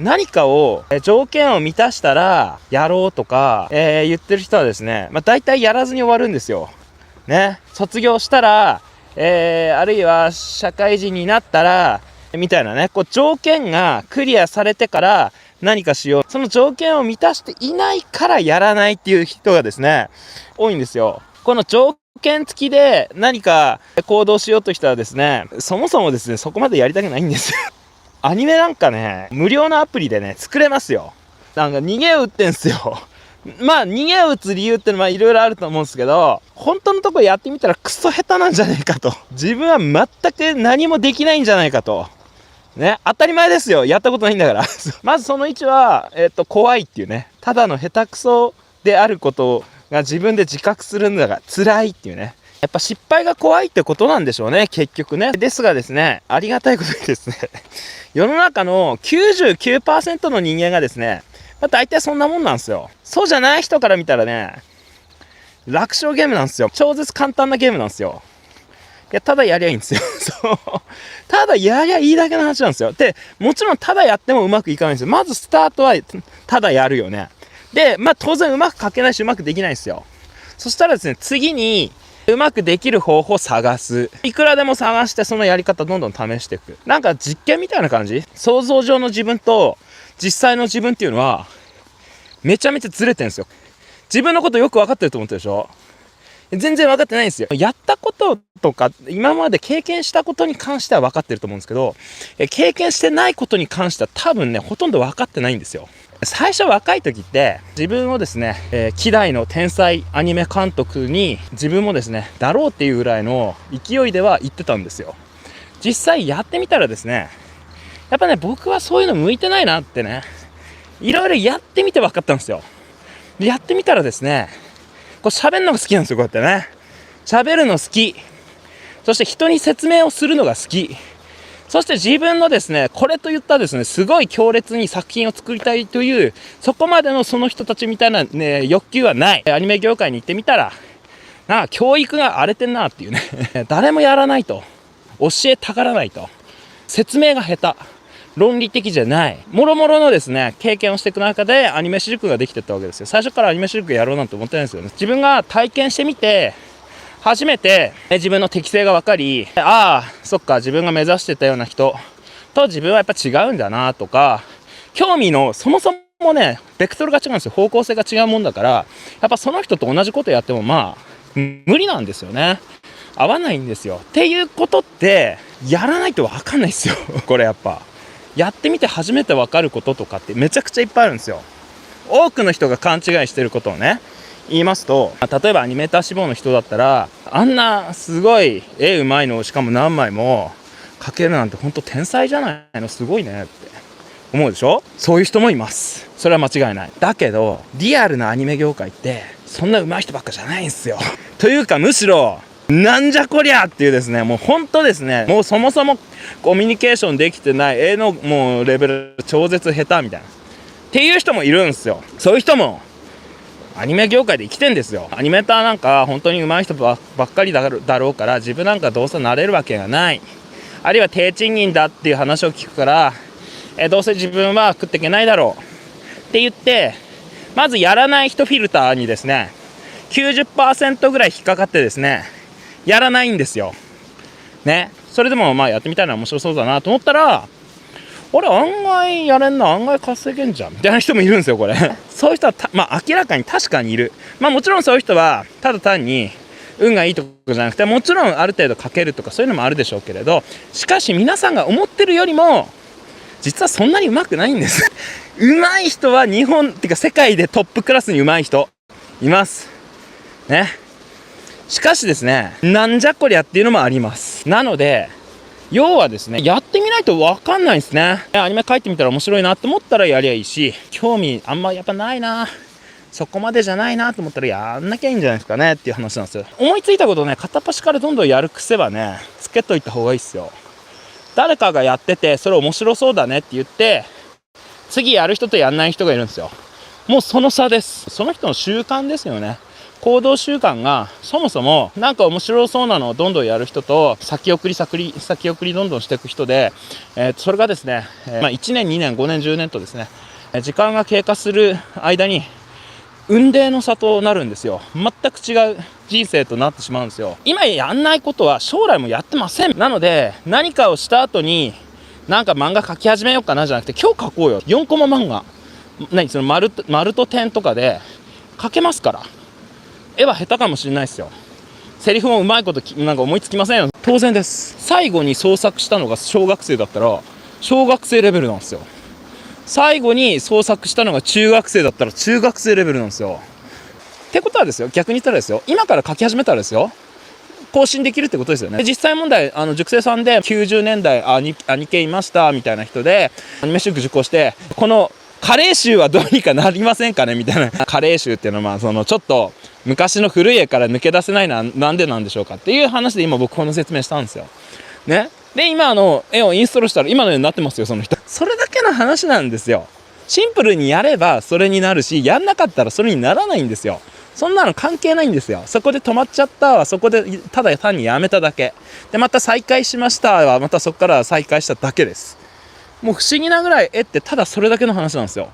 何かを条件を満たしたらやろうとか、言ってる人はですね、大体やらずに終わるんですよ。ね。卒業したら、あるいは社会人になったら、みたいなね、こう条件がクリアされてから何かしよう。その条件を満たしていないからやらないっていう人がですね、多いんですよ。この条件付きで何か行動しようとしたらですね、そもそもですね、そこまでやりたくないんですよ。アニメなんかね、無料のアプリでね、作れますよ。なんか逃げを打ってんすよ。逃げを打つ理由ってのはいろいろあると思うんですけど、本当のとこやってみたらクソ下手なんじゃないかと。自分は全く何もできないんじゃないかと。ね、当たり前ですよ。やったことないんだから。まずその1は、怖いっていうね。ただの下手くそであることが自分で自覚するんだが辛いっていうね。やっぱ失敗が怖いってことなんでしょうね、結局ね。ですがですね、ありがたいことにですね、世の中の 99% の人間がですね、大体そんなもんなんですよ。そうじゃない人から見たらね、楽勝ゲームなんですよ。超絶簡単なゲームなんですよ。いや、ただやりゃいいんですよ。そう。ただやりゃいいだけの話なんですよ。で、もちろんただやってもうまくいかないんですよ。まずスタートはただやるよね。で、当然うまく書けないしうまくできないんですよ。そしたらですね、次に、うまくできる方法を探す。いくらでも探してそのやり方どんどん試していく。なんか実験みたいな感じ。想像上の自分と実際の自分っていうのはめちゃめちゃずれてるんですよ。自分のことよく分かってると思ってるでしょ。全然分かってないんですよ。やったこととか今まで経験したことに関しては分かってると思うんですけど、経験してないことに関しては多分ね、ほとんど分かってないんですよ。最初若い時って自分をですね、希代の天才アニメ監督に自分もですねだろうっていうぐらいの勢いでは言ってたんですよ。実際やってみたらですね、やっぱね、僕はそういうの向いてないなってね、いろいろやってみて分かったんですよ。でやってみたらですね、こう喋るのが好きなんですよ。こうやってね喋るの好き、そして人に説明をするのが好き、そして自分のですね、これといったですね、すごい強烈に作品を作りたいという、そこまでのその人たちみたいな、ね、欲求はない。アニメ業界に行ってみたら、教育が荒れてんなっていうね。誰もやらないと。教えたがらないと。説明が下手。論理的じゃない。もろもろのですね、経験をしていく中でアニメ主軸ができていったわけですよ。最初からアニメ主軸やろうなんて思ってないんですよね。自分が体験してみて、初めて自分の適性が分かり、そっか、自分が目指してたような人と自分はやっぱ違うんだなとか、興味のそもそもね、ベクトルが違うんですよ。方向性が違うもんだから、やっぱその人と同じことやっても無理なんですよね。合わないんですよ。っていうことってやらないと分かんないですよ。これやっぱやってみて初めて分かることとかってめちゃくちゃいっぱいあるんですよ。多くの人が勘違いしてることをね言いますと、例えばアニメーター志望の人だったら、あんなすごい絵うまいのをしかも何枚も描けるなんて本当天才じゃないの、すごいねって思うでしょ。そういう人もいます。それは間違いない。だけどリアルなアニメ業界ってそんな上手い人ばっかじゃないんですよ。というかむしろなんじゃこりゃっていうですね、もう本当ですね、もうそもそもコミュニケーションできてない、絵のもうレベル超絶下手みたいなっていう人もいるんですよ。そういう人もアニメ業界で生きてんですよ。アニメーターなんか本当に上手い人ばっかりだろうから、自分なんかどうせなれるわけがない、あるいは低賃金だっていう話を聞くから、どうせ自分は食っていけないだろうって言って、まずやらない人フィルターにですね 90% ぐらい引っかかってですね、やらないんですよね。それでもやってみたいな面白そうだなと思ったら、俺案外やれんな、案外稼げんじゃんみたいな人もいるんですよ。これそういう人は明らかに確かにいる。もちろんそういう人はただ単に運がいいとかじゃなくて、もちろんある程度かけるとかそういうのもあるでしょうけれど、しかし皆さんが思ってるよりも実はそんなに上手くないんです上手い人は日本っていうか世界でトップクラスに上手い人いますね。しかしですね、なんじゃこりゃっていうのもあります。なので要はですね、やってみないと分かんないんですね。アニメ描いてみたら面白いなと思ったらやりゃいいし、興味あんまやっぱないな、そこまでじゃないなと思ったらやんなきゃいいんじゃないですかねっていう話なんですよ。思いついたことをね、片っ端からどんどんやる癖はねつけといた方がいいですよ。誰かがやっててそれ面白そうだねって言って次やる人とやんない人がいるんですよ。もうその差です。その人の習慣ですよね。行動習慣がそもそもなんか面白そうなのをどんどんやる人と先送りどんどんしていく人で、それがですね、1年2年5年10年とですね、時間が経過する間に雲泥の差となるんですよ。全く違う人生となってしまうんですよ。今やんないことは将来もやってません。なので何かをした後になんか漫画描き始めようかなじゃなくて、今日描こうよ。4コマ漫画、その丸と点とかで描けますから。絵は下手かもしれないですよ。セリフもうまいことなんか思いつきませんよ。当然です。最後に創作したのが小学生だったら小学生レベルなんですよ。最後に創作したのが中学生だったら中学生レベルなんですよ。ってことはですよ、逆に言ったらですよ、今から書き始めたらですよ、更新できるってことですよね。実際問題、塾生さんで90年代アニケいましたみたいな人でアニメ集受講して、この加齢臭はどうにかなりませんかねみたいな。加齢臭っていうのはそのちょっと昔の古い絵から抜け出せないのはなんでなんでしょうかっていう話で今僕この説明したんですよね。で今絵をインストールしたら今のようになってますよ、その人。それだけの話なんですよ。シンプルにやればそれになるし、やんなかったらそれにならないんですよ。そんなの関係ないんですよ。そこで止まっちゃったはそこでただ単にやめただけで、また再開しましたはまたそこから再開しただけです。もう不思議なぐらい絵ってただそれだけの話なんですよ。